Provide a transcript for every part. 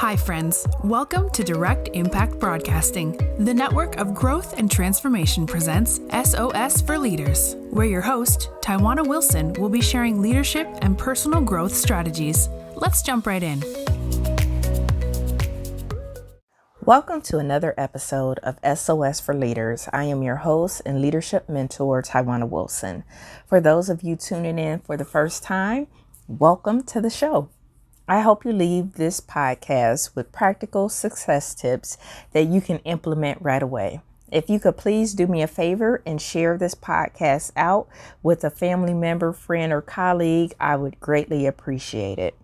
Hi, friends. Welcome to Direct Impact Broadcasting. The network of growth and transformation presents SOS for Leaders, where your host, Tywauna Wilson, will be sharing leadership and personal growth strategies. Let's jump right in. Welcome to another episode of SOS for Leaders. I am your host and leadership mentor, Tywauna Wilson. For those of you tuning in for the first time, welcome to the show. I hope you leave this podcast with practical success tips that you can implement right away. If you could please do me a favor and share this podcast out with a family member, friend, or colleague, I would greatly appreciate it.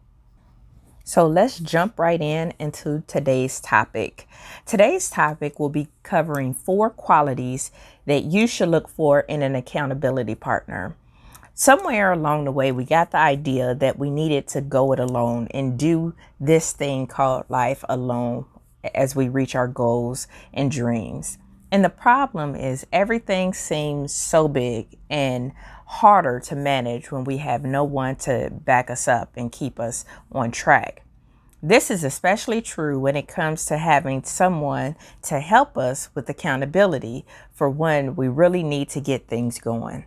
So let's jump right into today's topic. Today's topic will be covering 4 qualities that you should look for in an accountability partner. Somewhere along the way, we got the idea that we needed to go it alone and do this thing called life alone as we reach our goals and dreams. And the problem is everything seems so big and harder to manage when we have no one to back us up and keep us on track. This is especially true when it comes to having someone to help us with accountability for when we really need to get things going.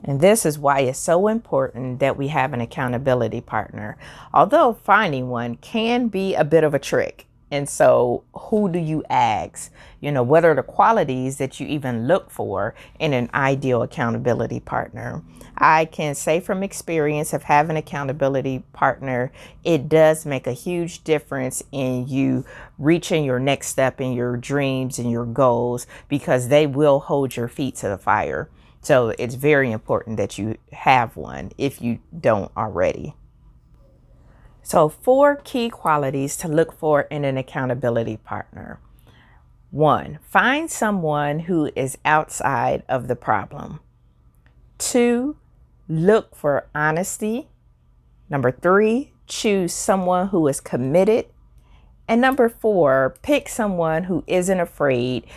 And this is why it's so important that we have an accountability partner, although finding one can be a bit of a trick. And so who do you ask? What are the qualities that you even look for in an ideal accountability partner? I can say from experience of having an accountability partner, it does make a huge difference in you reaching your next step in your dreams and your goals, because they will hold your feet to the fire. So it's very important that you have one if you don't already. So 4 key qualities to look for in an accountability partner. 1, find someone who is outside of the problem. 2, look for honesty. Number 3, choose someone who is committed. And number 4, pick someone who isn't afraid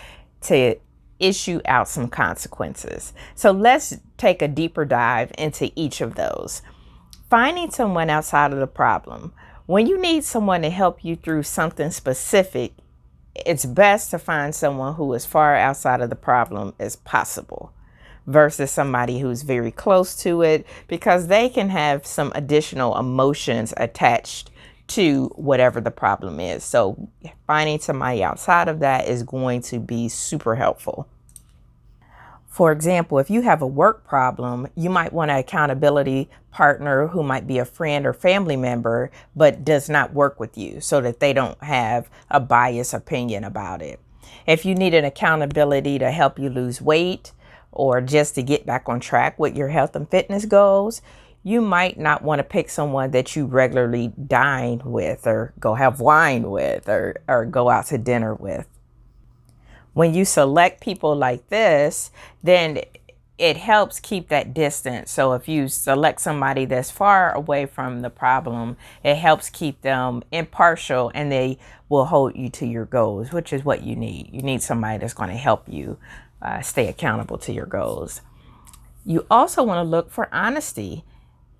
to issue out some consequences. So let's take a deeper dive into each of those. Finding someone outside of the problem. When you need someone to help you through something specific, it's best to find someone who is far outside of the problem as possible versus somebody who's very close to it, because they can have some additional emotions attached to whatever the problem is. So finding somebody outside of that is going to be super helpful. For example, if you have a work problem, you might want an accountability partner who might be a friend or family member, but does not work with you, so that they don't have a biased opinion about it. If you need an accountability to help you lose weight or just to get back on track with your health and fitness goals, you might not want to pick someone that you regularly dine with or go have wine with or go out to dinner with. When you select people like this, then it helps keep that distance. So if you select somebody that's far away from the problem, it helps keep them impartial, and they will hold you to your goals, which is what you need. You need somebody that's going to help you stay accountable to your goals. You also want to look for honesty.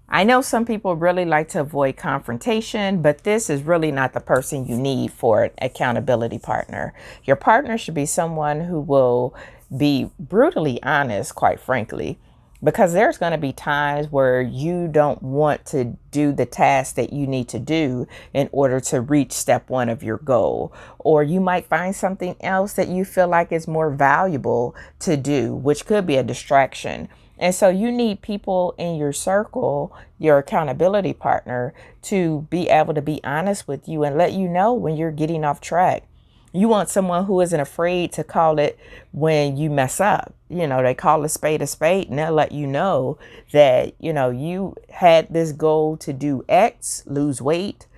I know some people really like to avoid confrontation, but this is really not the person you need for an accountability partner. Your partner should be someone who will be brutally honest, quite frankly, because there's going to be times where you don't want to do the task that you need to do in order to reach step 1 of your goal. Or you might find something else that you feel like is more valuable to do, which could be a distraction. And so you need people in your circle, your accountability partner, to be able to be honest with you and let you know when you're getting off track. You want someone who isn't afraid to call it when you mess up. They call a spade, and they'll let you know that, you had this goal to do X, lose weight,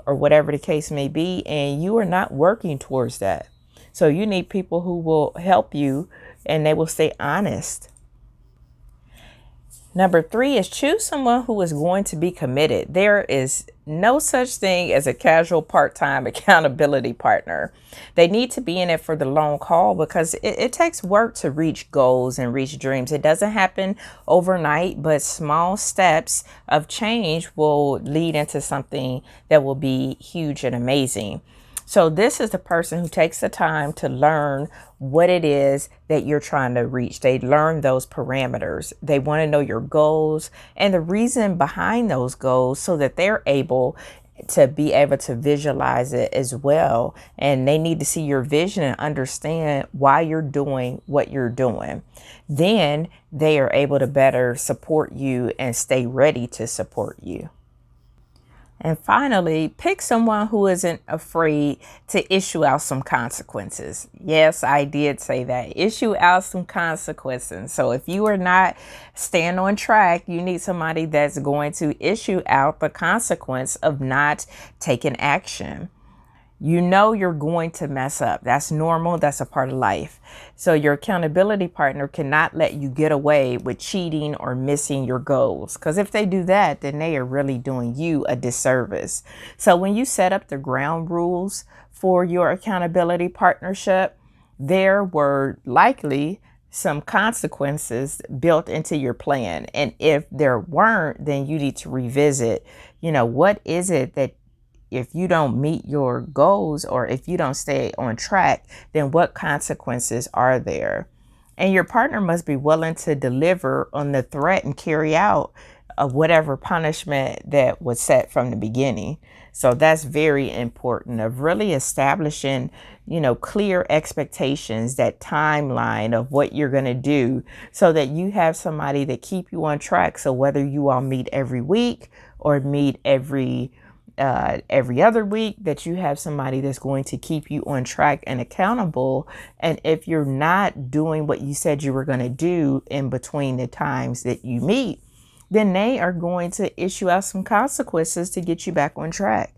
or whatever the case may be, and you are not working towards that. So you need people who will help you, and they will stay honest. Number 3 is choose someone who is going to be committed. There is no such thing as a casual part-time accountability partner. They need to be in it for the long haul because it takes work to reach goals and reach dreams. It doesn't happen overnight, but small steps of change will lead into something that will be huge and amazing. So this is the person who takes the time to learn what it is that you're trying to reach. They learn those parameters. They want to know your goals and the reason behind those goals so that they're able to visualize it as well. And they need to see your vision and understand why you're doing what you're doing. Then they are able to better support you and stay ready to support you. And finally, pick someone who isn't afraid to issue out some consequences. Yes, I did say that. Issue out some consequences. So if you are not staying on track, you need somebody that's going to issue out the consequence of not taking action. You know you're going to mess up. That's normal. That's a part of life. So your accountability partner cannot let you get away with cheating or missing your goals. Because if they do that, then they are really doing you a disservice. So when you set up the ground rules for your accountability partnership, there were likely some consequences built into your plan. And if there weren't, then you need to revisit, what is it that if you don't meet your goals or if you don't stay on track, then what consequences are there? And your partner must be willing to deliver on the threat and carry out whatever punishment that was set from the beginning. So that's very important of really establishing, clear expectations, that timeline of what you're going to do so that you have somebody that keep you on track. So whether you all meet every week or meet every other week, that you have somebody that's going to keep you on track and accountable. And if you're not doing what you said you were going to do in between the times that you meet, then they are going to issue out some consequences to get you back on track.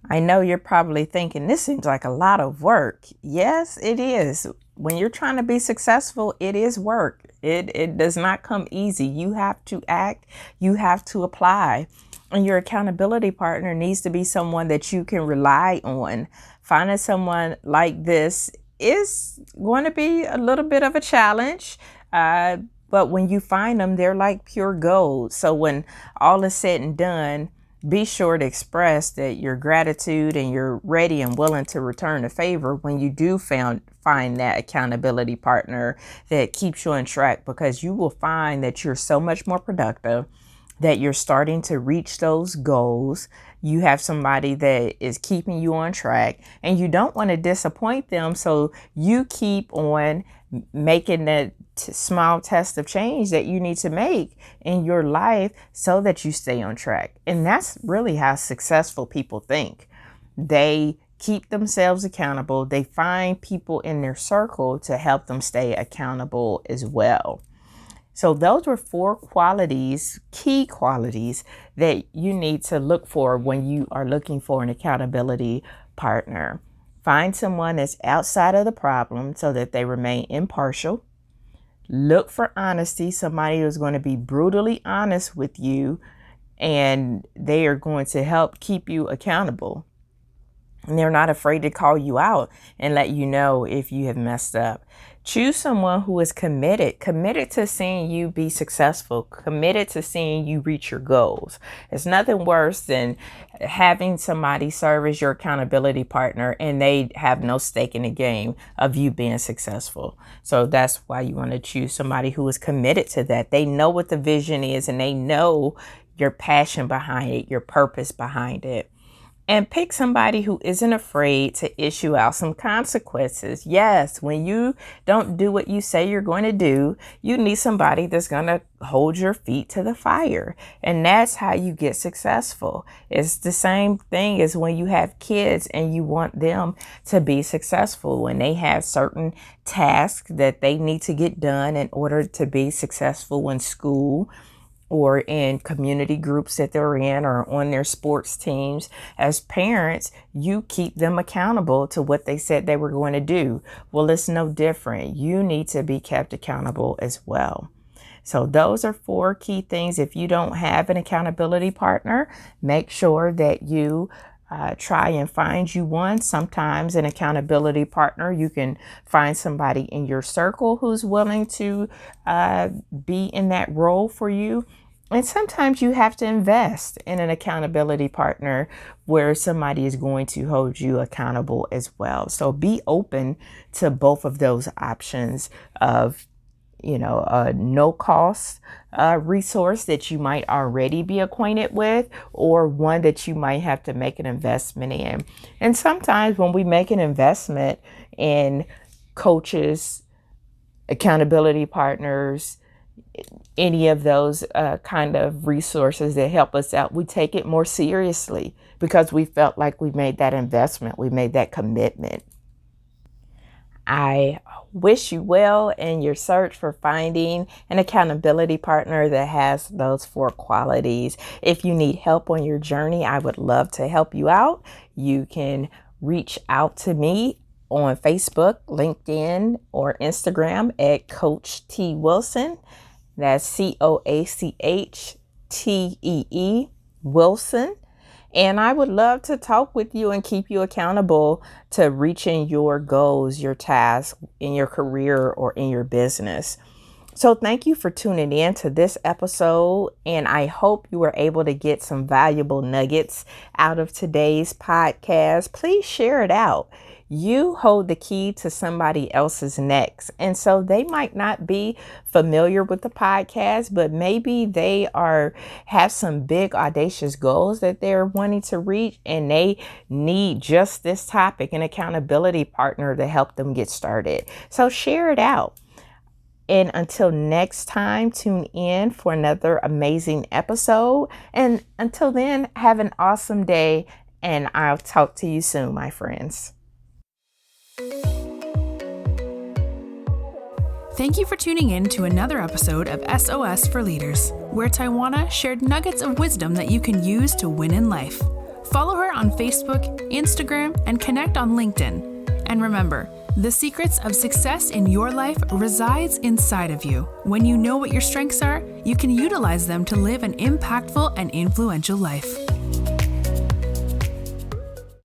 I know you're probably thinking, this seems like a lot of work. Yes, it is. When you're trying to be successful, it is work. It does not come easy. You have to act. You have to apply. And your accountability partner needs to be someone that you can rely on. Finding someone like this is going to be a little bit of a challenge. But when you find them, they're like pure gold. So when all is said and done, be sure to express that your gratitude and you're ready and willing to return the favor when you do find that accountability partner that keeps you on track, because you will find that you're so much more productive, that you're starting to reach those goals. You have somebody that is keeping you on track and you don't want to disappoint them. So you keep on making that small test of change that you need to make in your life so that you stay on track. And that's really how successful people think. They keep themselves accountable. They find people in their circle to help them stay accountable as well. So those were 4 qualities, key qualities that you need to look for when you are looking for an accountability partner. Find someone that's outside of the problem so that they remain impartial. Look for honesty, somebody who's going to be brutally honest with you and they are going to help keep you accountable. And they're not afraid to call you out and let you know if you have messed up. Choose someone who is committed to seeing you be successful, committed to seeing you reach your goals. It's nothing worse than having somebody serve as your accountability partner and they have no stake in the game of you being successful. So that's why you want to choose somebody who is committed to that. They know what the vision is and they know your passion behind it, your purpose behind it. And pick somebody who isn't afraid to issue out some consequences. Yes, when you don't do what you say you're going to do, you need somebody that's going to hold your feet to the fire. And that's how you get successful. It's the same thing as when you have kids and you want them to be successful. When they have certain tasks that they need to get done in order to be successful in school, or in community groups that they're in, or on their sports teams. As parents, you keep them accountable to what they said they were going to do. Well, it's no different. You need to be kept accountable as well. So those are 4 key things. If you don't have an accountability partner, make sure that you try and find you one. Sometimes an accountability partner, you can find somebody in your circle who's willing to be in that role for you. And sometimes you have to invest in an accountability partner where somebody is going to hold you accountable as well. So be open to both of those options of a no cost resource that you might already be acquainted with, or one that you might have to make an investment in. And sometimes when we make an investment in coaches, accountability partners, any of those kind of resources that help us out, we take it more seriously because we felt like we made that investment, we made that commitment. I wish you well in your search for finding an accountability partner that has those 4 qualities. If you need help on your journey, I would love to help you out. You can reach out to me on Facebook, LinkedIn, or Instagram at Coach T. Wilson. That's CoachTee Wilson. And I would love to talk with you and keep you accountable to reaching your goals, your tasks in your career or in your business. So thank you for tuning in to this episode, and I hope you were able to get some valuable nuggets out of today's podcast. Please share it out. You hold the key to somebody else's next. And so they might not be familiar with the podcast, but maybe they have some big audacious goals that they're wanting to reach, and they need just this topic, an accountability partner to help them get started. So share it out. And until next time, tune in for another amazing episode. And until then, have an awesome day, and I'll talk to you soon, my friends. Thank you for tuning in to another episode of SOS for Leaders, where Tywauna shared nuggets of wisdom that you can use to win in life. Follow her on Facebook, Instagram, and connect on LinkedIn. And remember, the secrets of success in your life resides inside of you. When you know what your strengths are, you can utilize them to live an impactful and influential life.